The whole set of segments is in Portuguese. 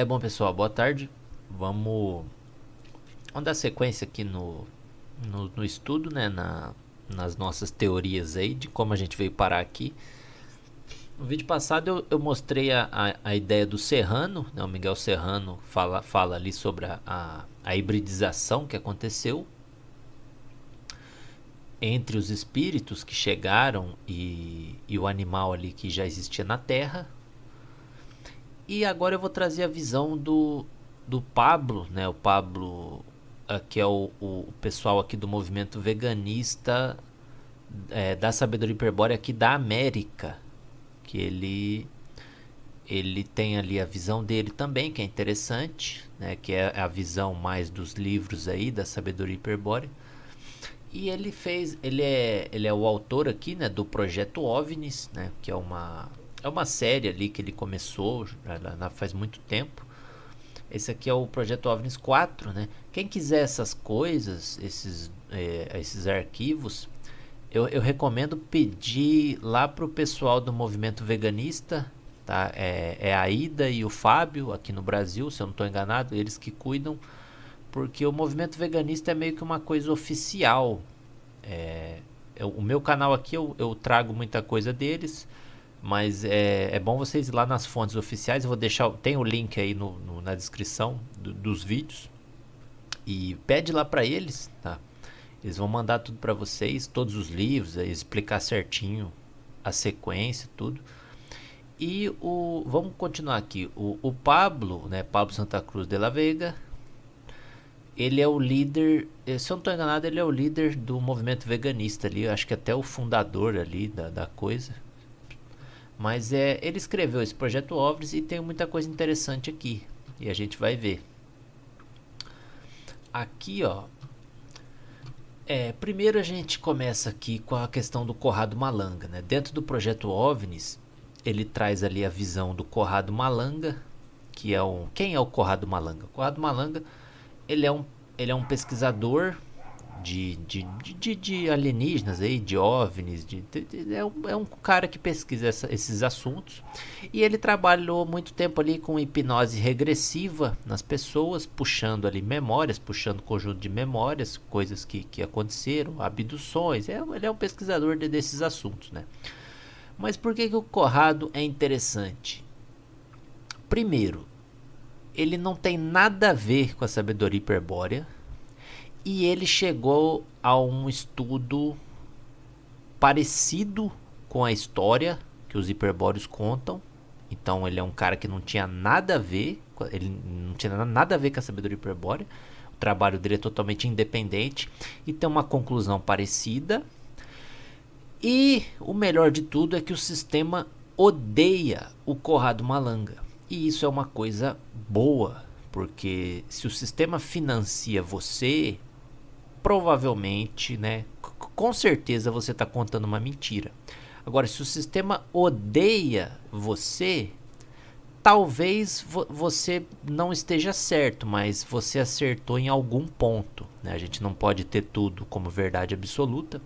Bom, pessoal, boa tarde. Vamos, vamos dar sequência aqui no estudo, né? Nas nossas teorias aí de como a gente veio parar aqui. No vídeo passado eu mostrei a ideia do Serrano, né? O Miguel Serrano fala ali sobre a hibridização que aconteceu entre os espíritos que chegaram e o animal ali que já existia na Terra. E agora eu vou trazer a visão do Pablo, né? O Pablo, que é o pessoal aqui do movimento veganista da sabedoria hiperbórea aqui da América. Que ele tem ali a visão dele também, que é interessante, né? Que é a visão mais dos livros aí da sabedoria hiperbórea. E ele é o autor aqui, né, do projeto OVNIs, né, que é uma série ali que ele começou faz muito tempo. Esse aqui é o projeto OVNIs 4, né? Quem quiser essas coisas, esses arquivos, eu recomendo pedir lá pro pessoal do movimento veganista, tá? É a Ida e o Fábio aqui no Brasil, se eu não estou enganado, eles que cuidam, porque o movimento veganista é meio que uma coisa oficial. O meu canal aqui eu trago muita coisa deles, mas é bom vocês ir lá nas fontes oficiais. Eu vou deixar, tem o link aí na descrição dos vídeos, e pede lá para eles, tá? Eles vão mandar tudo para vocês, todos os livros, aí, explicar certinho a sequência, tudo. Vamos continuar aqui. O Pablo, né, Pablo Santa Cruz de la Vega, ele é o líder, se eu não estou enganado, ele é o líder do movimento veganista ali, acho que até o fundador ali da coisa. Mas ele escreveu esse projeto OVNIs e tem muita coisa interessante aqui, e a gente vai ver. Aqui, ó, primeiro a gente começa aqui com a questão do Corrado Malanga, né? Dentro do projeto OVNIs, ele traz ali a visão do Corrado Malanga, que é quem é o Corrado Malanga? O Corrado Malanga, ele é um pesquisador de alienígenas aí, de OVNIs, é um cara que pesquisa esses assuntos, e ele trabalhou muito tempo ali com hipnose regressiva nas pessoas, puxando ali memórias, puxando conjunto de memórias, coisas que aconteceram, abduções. Ele é um pesquisador desses assuntos, né? Mas por que o Corrado é interessante? Primeiro, ele não tem nada a ver com a sabedoria hiperbórea, e ele chegou a um estudo parecido com a história que os hiperbóreos contam. Então ele é um cara que não tinha nada a ver, ele não tinha nada a ver com a sabedoria hiperbórea. O trabalho dele é totalmente independente e tem uma conclusão parecida. E o melhor de tudo é que o sistema odeia o Corrado Malanga. E isso é uma coisa boa, porque se o sistema financia você, provavelmente, né, com certeza você está contando uma mentira. Agora, se o sistema odeia você, talvez você não esteja certo, mas você acertou em algum ponto, né? A gente não pode ter tudo como verdade absoluta,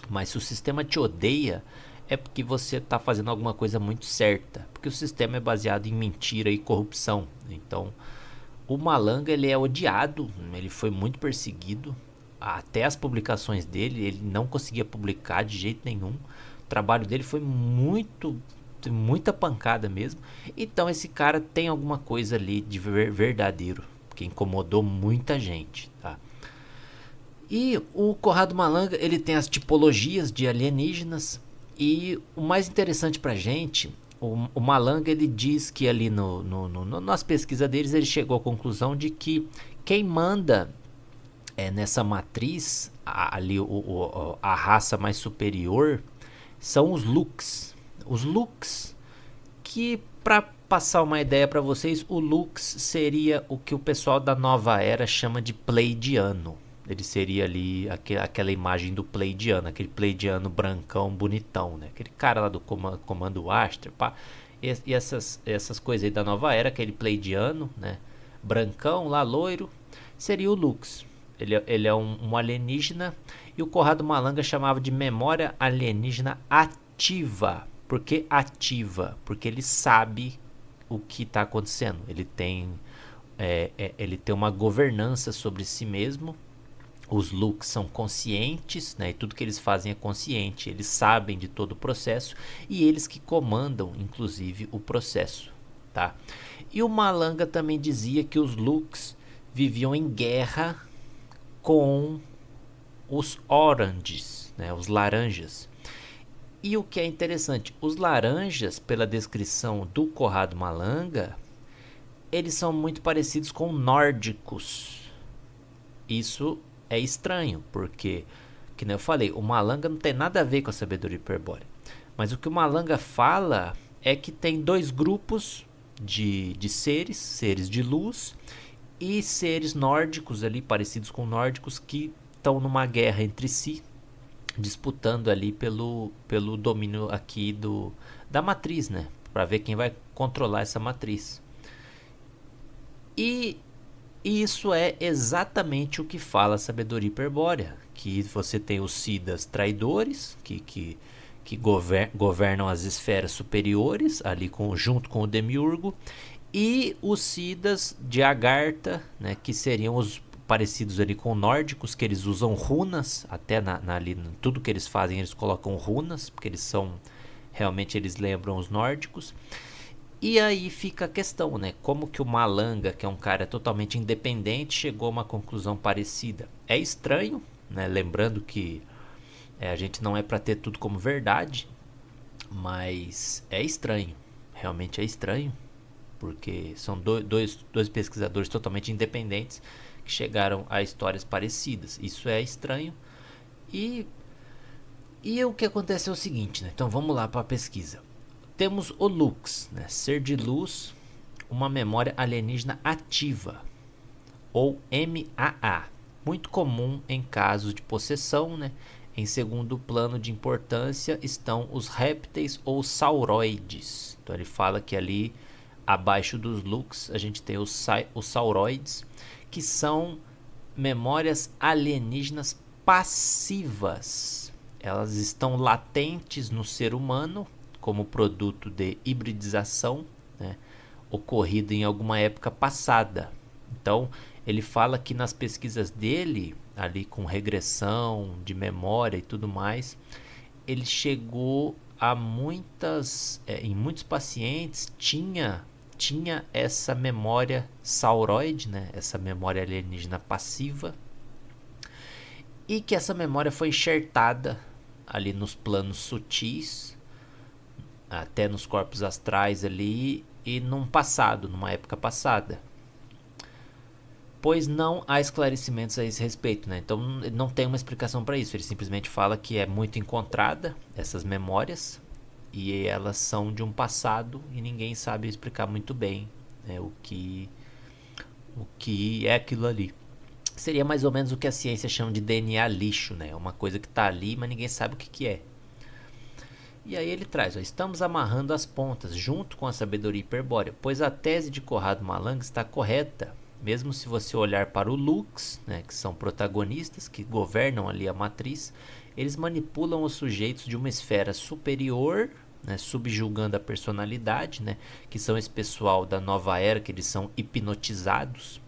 mas se o sistema te odeia, é porque você está fazendo alguma coisa muito certa, porque o sistema é baseado em mentira e corrupção. Então, o Malanga, ele é odiado, ele foi muito perseguido, até as publicações dele, ele não conseguia publicar de jeito nenhum. O trabalho dele foi muita pancada mesmo. Então esse cara tem alguma coisa ali de verdadeiro, que incomodou muita gente, tá? E o Corrado Malanga, ele tem as tipologias de alienígenas, e o mais interessante pra gente, o Malanga, ele diz que ali nas pesquisas deles, ele chegou à conclusão de que quem manda nessa matriz, ali a raça mais superior, são os Lux. Os Lux, que para passar uma ideia para vocês, o Lux seria o que o pessoal da nova era chama de Pleidiano. Ele seria ali aquela imagem do Pleidiano, aquele Pleidiano brancão, bonitão, né? Aquele cara lá do Comando Astra, pá. E essas coisas aí da nova era, aquele Pleidiano, né? Brancão lá, loiro, seria o Lux. Ele é um alienígena, e o Corrado Malanga chamava de memória alienígena ativa. Por que ativa? Porque ele sabe o que está acontecendo. Ele tem uma governança sobre si mesmo. Os Lux são conscientes, né, e tudo que eles fazem é consciente. Eles sabem de todo o processo e eles que comandam, inclusive, o processo, tá? E o Malanga também dizia que os Lux viviam em guerra com os Oranges, né, os laranjas. E o que é interessante, os laranjas, pela descrição do Conrado Malanga, eles são muito parecidos com nórdicos. Isso é estranho, porque, que nem eu falei, o Malanga não tem nada a ver com a sabedoria hiperbórea. Mas o que o Malanga fala é que tem dois grupos de seres de luz e seres nórdicos ali, parecidos com nórdicos, que estão numa guerra entre si, disputando ali pelo domínio aqui da matriz, né? Para ver quem vai controlar essa matriz. E isso é exatamente o que fala a sabedoria hiperbórea, que você tem os Siddhas traidores, que governam as esferas superiores, ali junto com o Demiurgo, e os Siddhas de Agartha, né, que seriam os parecidos ali com nórdicos, que eles usam runas, até ali, tudo que eles fazem eles colocam runas, porque realmente eles lembram os nórdicos. E aí fica a questão, né? Como que o Malanga, que é um cara totalmente independente, chegou a uma conclusão parecida? É estranho, né? Lembrando que a gente não é para ter tudo como verdade, mas é estranho, realmente é estranho, porque são dois pesquisadores totalmente independentes que chegaram a histórias parecidas. Isso é estranho. E o que acontece é o seguinte, né? Então vamos lá para a pesquisa. Temos o Lux, né? Ser de luz, uma memória alienígena ativa, ou MAA, muito comum em casos de possessão, né? Em segundo plano de importância estão os répteis ou sauroides. Então ele fala que ali abaixo dos Lux a gente tem os sauroides, que são memórias alienígenas passivas. Elas estão latentes no ser humano como produto de hibridização, né, ocorrida em alguma época passada. Então, ele fala que nas pesquisas dele, ali com regressão de memória e tudo mais, ele chegou a em muitos pacientes tinha essa memória sauroide, né, essa memória alienígena passiva, e que essa memória foi enxertada ali nos planos sutis, até nos corpos astrais ali, e numa época passada. Pois não há esclarecimentos a esse respeito, né? Então não tem uma explicação para isso. Ele simplesmente fala que é muito encontrada essas memórias e elas são de um passado e ninguém sabe explicar muito bem, né, o que é aquilo ali. Seria mais ou menos o que a ciência chama de DNA lixo, né? Uma coisa que está ali, mas ninguém sabe o que é. E aí ele traz, estamos amarrando as pontas junto com a sabedoria hiperbórea, pois a tese de Conrado Malanga está correta, mesmo se você olhar para o Lux, né, que são protagonistas, que governam ali a matriz, eles manipulam os sujeitos de uma esfera superior, né, subjugando a personalidade, né, que são esse pessoal da nova era, que eles são hipnotizados.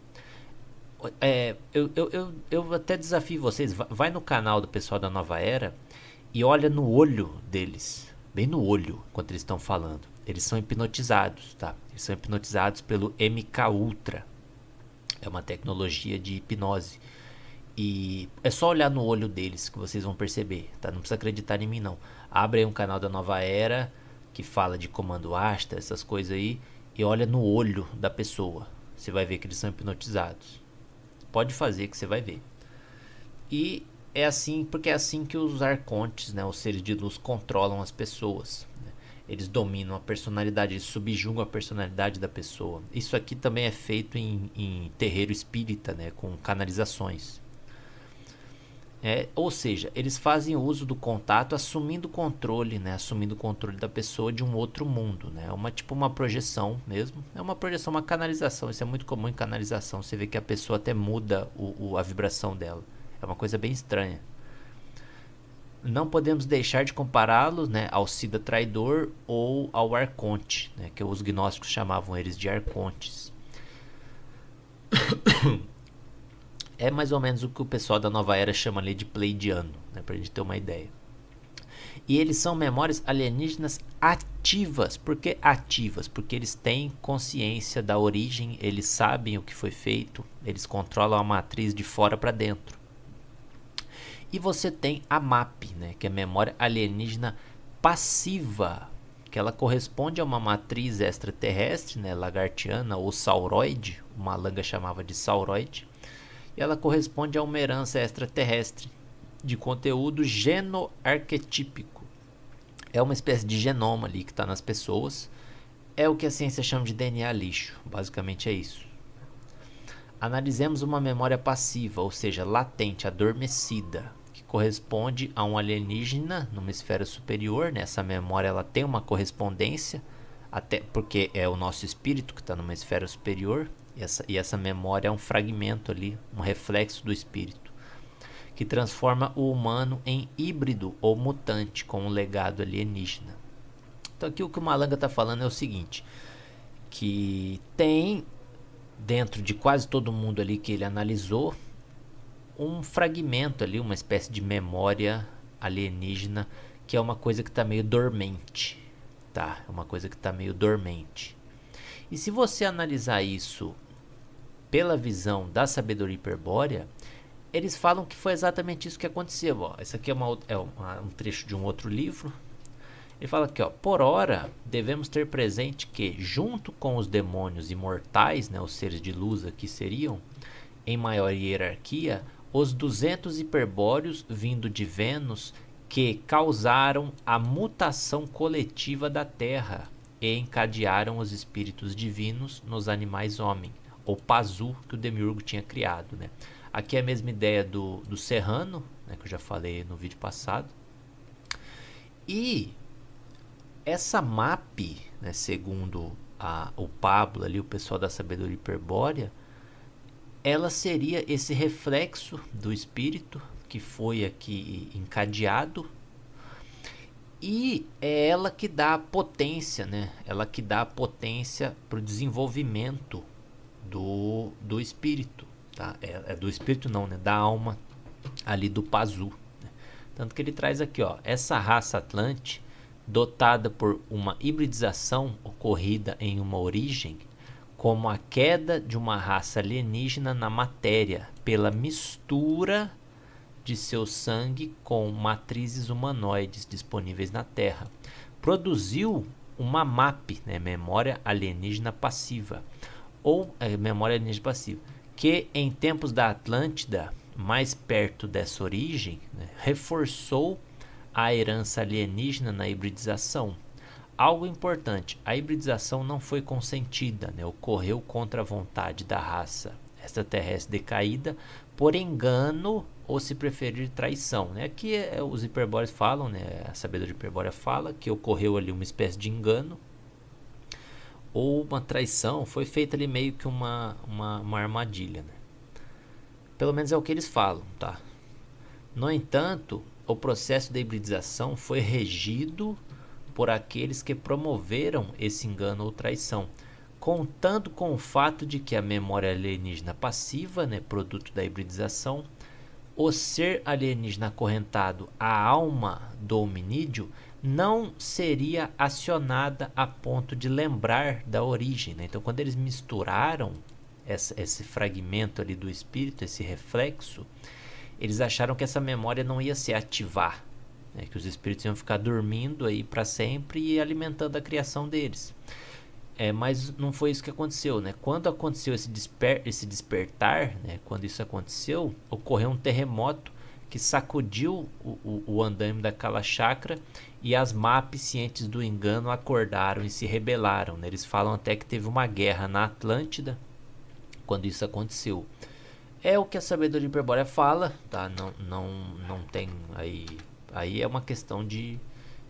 Eu até desafio vocês, vai no canal do pessoal da nova era e olha no olho deles, bem no olho, enquanto eles estão falando. Eles são hipnotizados, tá? Eles são hipnotizados pelo MK Ultra. É uma tecnologia de hipnose. E é só olhar no olho deles que vocês vão perceber, tá? Não precisa acreditar em mim, não. Abre aí um canal da Nova Era que fala de comando Astra, essas coisas aí, e olha no olho da pessoa. Você vai ver que eles são hipnotizados. Pode fazer que você vai ver. E é assim, porque é assim que os arcontes, né, os seres de luz, controlam as pessoas, né? Eles dominam a personalidade, eles subjugam a personalidade da pessoa. Isso aqui também é feito em terreiro espírita, né, com canalizações. Ou seja, eles fazem uso do contato assumindo o controle, né, assumindo o controle da pessoa de um outro mundo, né? Tipo uma projeção mesmo. É uma projeção, uma canalização. Isso é muito comum em canalização. Você vê que a pessoa até muda a vibração dela. É uma coisa bem estranha. não podemos deixar de compará-los, né, ao Cida Traidor ou ao Arconte, né, que os gnósticos chamavam eles de arcontes. É mais ou menos o que o pessoal da Nova Era chama ali de pleidiano, né, pra gente ter uma ideia. E eles são memórias alienígenas ativas. Por que ativas? Porque eles têm consciência da origem, eles sabem o que foi feito, eles controlam a matriz de fora para dentro. E você tem a MAP, né, que é memória alienígena passiva, que ela corresponde a uma matriz extraterrestre, né, lagartiana ou sauroide, uma langa chamava de sauroide, e ela corresponde a uma herança extraterrestre de conteúdo genoarquetípico. É uma espécie de genoma ali que está nas pessoas. É o que a ciência chama de DNA lixo. Basicamente é isso. Analisemos uma memória passiva, ou seja, latente, adormecida, que corresponde a um alienígena numa esfera superior. Essa memória ela tem uma correspondência, até porque é o nosso espírito que está numa esfera superior. E essa memória é um fragmento ali, um reflexo do espírito, que transforma o humano em híbrido ou mutante com um legado alienígena. Então aqui o que o Malanga está falando é o seguinte, que tem dentro de quase todo mundo ali que ele analisou um fragmento ali, uma espécie de memória alienígena, que é uma coisa que está meio dormente, tá? É uma coisa que está meio dormente. E se você analisar isso pela visão da sabedoria hiperbórea, eles falam que foi exatamente isso que aconteceu. Ó. Esse aqui é um trecho de um outro livro. Ele fala aqui, ó, por ora, devemos ter presente que, junto com os demônios imortais, né, os seres de luz aqui seriam, em maior hierarquia, os 200 hiperbóreos vindo de Vênus que causaram a mutação coletiva da Terra e encadearam os espíritos divinos nos animais homem, ou Pazu, que o Demiurgo tinha criado, né? Aqui é a mesma ideia do Serrano, né, que eu já falei no vídeo passado. E essa MAP, né, segundo o Pablo, ali, o pessoal da sabedoria hiperbórea, ela seria esse reflexo do espírito que foi aqui encadeado. E é ela que dá a potência, né? Ela que dá a potência para o desenvolvimento do espírito. Tá? É do espírito não, né? Da alma ali do Pazu, né? Tanto que ele traz aqui, ó, essa raça Atlante, dotada por uma hibridização ocorrida em uma origem, como a queda de uma raça alienígena na matéria, pela mistura de seu sangue com matrizes humanoides disponíveis na Terra, produziu uma MAP, né? Memória alienígena passiva, ou memória alienígena passiva, que em tempos da Atlântida, mais perto dessa origem, né, reforçou a herança alienígena na hibridização. Algo importante, a hibridização não foi consentida, né, ocorreu contra a vontade da raça extraterrestre decaída, por engano ou, se preferir, traição. Né? Aqui os hiperbóreos falam, né, a sabedoria hiperbórea fala que ocorreu ali uma espécie de engano ou uma traição, foi feita ali meio que uma armadilha, né? Pelo menos é o que eles falam, tá? No entanto, o processo de hibridização foi regido por aqueles que promoveram esse engano ou traição, contando com o fato de que a memória alienígena passiva, né, produto da hibridização, o ser alienígena acorrentado à alma do hominídeo não seria acionada a ponto de lembrar da origem, né? Então, quando eles misturaram esse fragmento ali do espírito, esse reflexo, eles acharam que essa memória não ia se ativar, né? Que os espíritos iam ficar dormindo aí para sempre e alimentando a criação deles. Mas não foi isso que aconteceu, né? Quando aconteceu esse despertar, né? Quando isso aconteceu, ocorreu um terremoto que sacudiu o andaime daquela chakra, e as MAP, cientes do engano, acordaram e se rebelaram, né? Eles falam até que teve uma guerra na Atlântida quando isso aconteceu. É o que a sabedoria hiperbórea fala, tá? Não tem aí é uma questão de,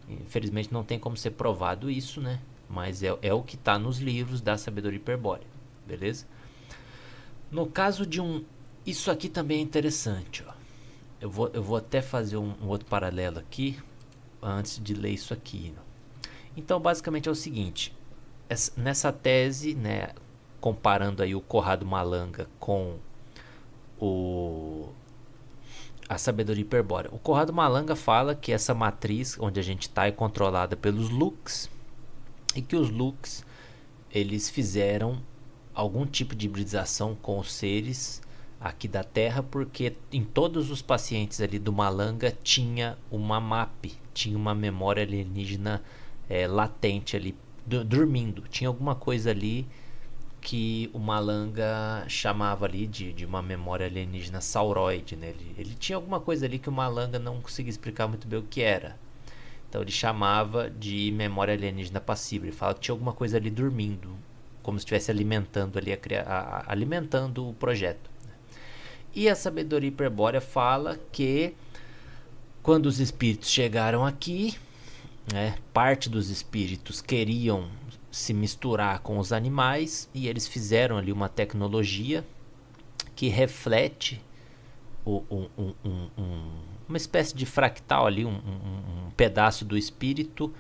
infelizmente não tem como ser provado isso, né? Mas é o que está nos livros da sabedoria hiperbórea, beleza? No caso de isso aqui também é interessante, ó. eu vou até fazer um outro paralelo aqui antes de ler isso aqui. Então, basicamente é o seguinte: nessa tese, né, comparando aí o Corrado Malanga com a sabedoria hiperbórea. O Corrado Malanga fala que essa matriz onde a gente está é controlada pelos Lux, e que os Lux eles fizeram algum tipo de hibridização com os seres aqui da Terra, porque em todos os pacientes ali do Malanga tinha uma MAP, tinha uma memória alienígena latente ali, dormindo. Tinha alguma coisa ali que o Malanga chamava ali de uma memória alienígena sauroide, né? Ele tinha alguma coisa ali que o Malanga não conseguia explicar muito bem o que era. Então ele chamava de memória alienígena passiva. Ele falava que tinha alguma coisa ali dormindo, como se estivesse alimentando ali alimentando o projeto. E a sabedoria hiperbórea fala que quando os espíritos chegaram aqui, né, parte dos espíritos queriam se misturar com os animais e eles fizeram ali uma tecnologia que reflete uma espécie de fractal ali, um pedaço do espírito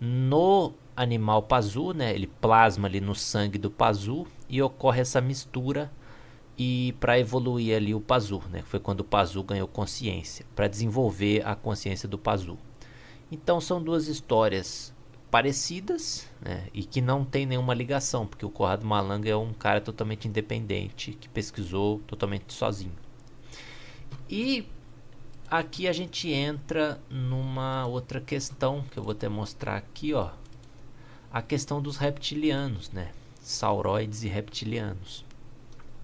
no animal Pazu, né? Ele plasma ali no sangue do Pazu e ocorre essa mistura e para evoluir ali o Pazu, né? Foi quando o Pazu ganhou consciência, para desenvolver a consciência do Pazu. Então são duas histórias parecidas, né, e que não tem nenhuma ligação, porque o Corrado Malanga é um cara totalmente independente, que pesquisou totalmente sozinho. E aqui a gente entra numa outra questão, que eu vou até mostrar aqui, ó, a questão dos reptilianos, né, sauroides e reptilianos.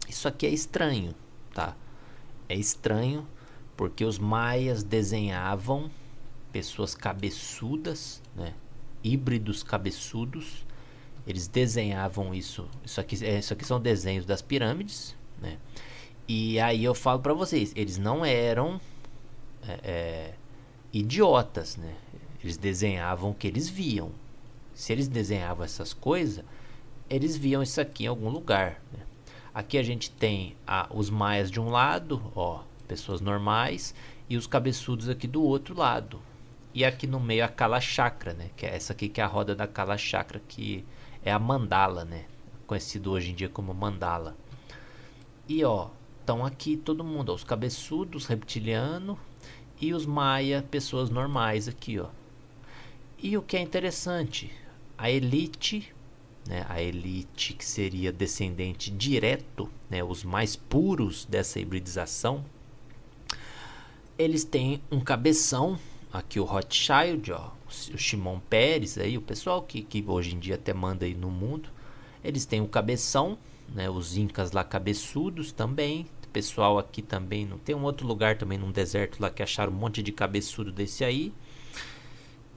Isso aqui é estranho, tá? É estranho porque os maias desenhavam pessoas cabeçudas, né? Híbridos cabeçudos. Eles desenhavam isso. Isso aqui são desenhos das pirâmides, né? E aí eu falo para vocês, eles não eram idiotas, né? Eles desenhavam o que eles viam. Se eles desenhavam essas coisas, eles viam isso aqui em algum lugar, né? Aqui a gente tem os maias de um lado, ó, pessoas normais, e os cabeçudos aqui do outro lado. E aqui no meio a Kala Chakra, né? Que é essa aqui que é a roda da Kala Chakra, que é a mandala, né? Conhecido hoje em dia como mandala. E ó, estão aqui todo mundo, ó, os cabeçudos, reptilianos, e os maia, pessoas normais aqui, ó. E o que é interessante, a elite, né? A elite que seria descendente direto, né? Os mais puros dessa hibridização, eles têm um cabeção. Aqui o Rothschild, ó, o Shimon Peres, aí, o pessoal que hoje em dia até manda aí no mundo. Eles têm o cabeção, né, os incas lá cabeçudos também. O pessoal aqui também, não tem um outro lugar também num deserto lá que acharam um monte de cabeçudo desse aí.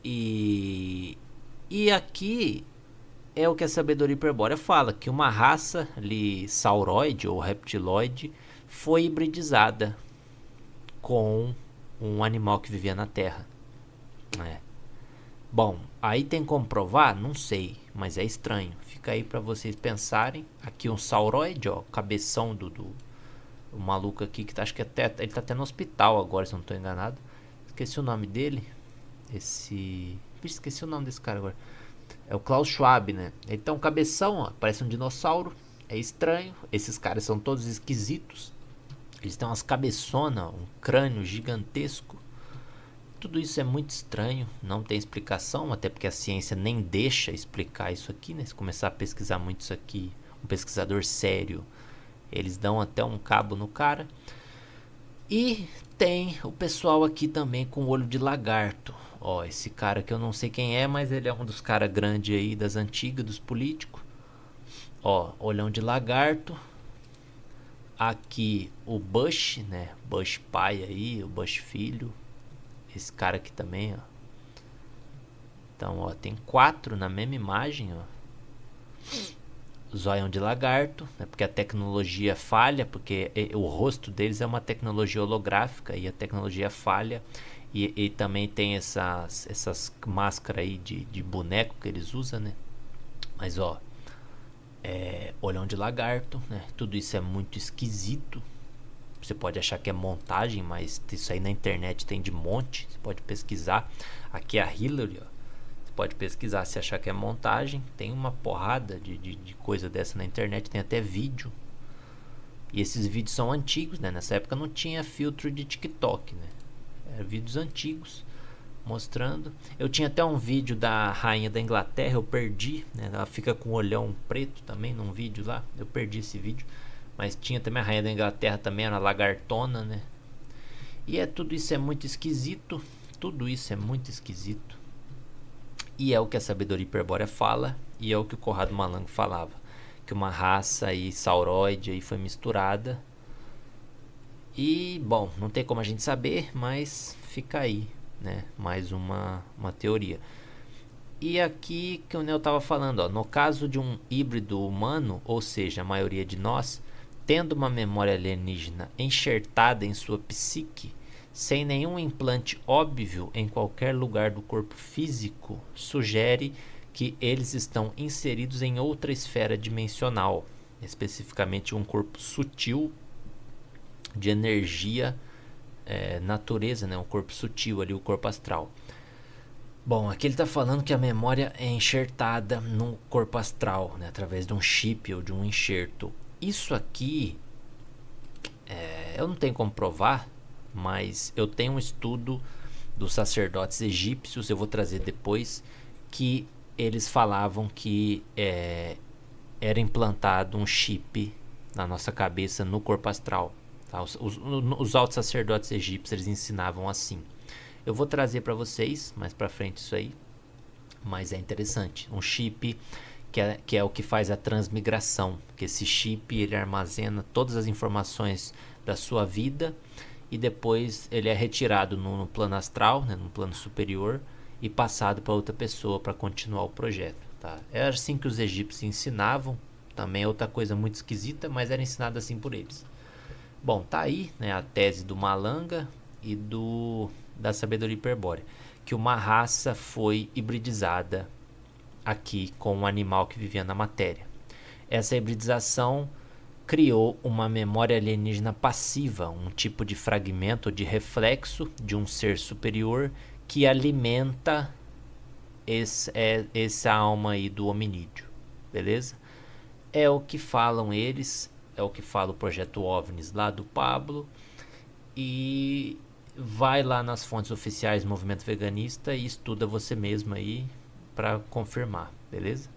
E aqui é o que a sabedoria hiperbórea fala, que uma raça ali sauroide ou reptiloide foi hibridizada com um animal que vivia na Terra. Bom, aí tem como provar? Não sei, mas é estranho. Fica aí para vocês pensarem. Aqui um sauroide, ó, cabeção do o maluco aqui que acho que ele tá até no hospital agora, se eu não tô enganado. Esqueci o nome dele. Esqueci o nome desse cara agora. É o Klaus Schwab, né? Ele tá um cabeção, ó, parece um dinossauro. É estranho. Esses caras são todos esquisitos. Eles têm umas cabeçonas, um crânio gigantesco. Tudo isso é muito estranho, não tem explicação, até porque a ciência nem deixa explicar isso aqui, né? Se começar a pesquisar muito isso aqui, um pesquisador sério, eles dão até um cabo no cara. E tem o pessoal aqui também com olho de lagarto. Ó, esse cara que eu não sei quem é, mas ele é um dos caras grandes aí das antigas, dos políticos. Ó, olhão de lagarto. Aqui o Bush, né? Bush pai aí, o Bush filho. Esse cara aqui também, ó. Então, ó, tem 4 na mesma imagem, ó. Zóião de lagarto, né? Porque a tecnologia falha, porque o rosto deles é uma tecnologia holográfica e a tecnologia falha. E também tem essas máscaras aí de boneco que eles usam, né? Mas, ó, olhão de lagarto, né? Tudo isso é muito esquisito. Você pode achar que é montagem, mas isso aí na internet tem de monte. Você pode pesquisar. Aqui é a Hillary, ó. Você pode pesquisar se achar que é montagem. Tem uma porrada de coisa dessa na internet. Tem até vídeo. E esses vídeos são antigos, né? Nessa época não tinha filtro de TikTok, né? Eram vídeos antigos mostrando. Eu tinha até um vídeo da rainha da Inglaterra, eu perdi, né? Ela fica com o olhão preto também num vídeo lá. Eu perdi esse vídeo. Mas tinha também a rainha da Inglaterra, também era lagartona, né? E tudo isso é muito esquisito. Tudo isso é muito esquisito. E é o que a sabedoria hiperbórea fala. E é o que o Corrado Malango falava. Que uma raça aí sauroide aí foi misturada. E, bom, não tem como a gente saber, mas fica aí, né? Mais uma teoria. E aqui que o Neo estava falando, ó, no caso de um híbrido humano, ou seja, a maioria de nós, tendo uma memória alienígena enxertada em sua psique, sem nenhum implante óbvio em qualquer lugar do corpo físico, sugere que eles estão inseridos em outra esfera dimensional, especificamente um corpo sutil de energia, natureza, né? Um corpo sutil ali, o corpo astral. Bom, aqui ele está falando que a memória é enxertada no corpo astral, né? Através de um chip ou de um enxerto. Isso aqui, eu não tenho como provar, mas eu tenho um estudo dos sacerdotes egípcios, eu vou trazer depois, que eles falavam que era implantado um chip na nossa cabeça no corpo astral. Tá? Os altos sacerdotes egípcios eles ensinavam assim. Eu vou trazer para vocês mais para frente isso aí, mas é interessante. Um chip que é o que faz a transmigração, que esse chip ele armazena todas as informações da sua vida e depois ele é retirado no plano astral, né, no plano superior, e passado para outra pessoa para continuar o projeto. Tá? Era assim que os egípcios ensinavam, também é outra coisa muito esquisita, mas era ensinado assim por eles. Bom, tá aí, né, a tese do Malanga e da sabedoria hiperbórea, que uma raça foi hibridizada aqui com um animal que vivia na matéria. Essa hibridização criou uma memória alienígena passiva, um tipo de fragmento de reflexo de um ser superior que alimenta essa alma aí do hominídeo, beleza? É o que falam eles, é o que fala o projeto OVNIs lá do Pablo, e vai lá nas fontes oficiais do movimento veganista e estuda você mesmo aí para confirmar, beleza?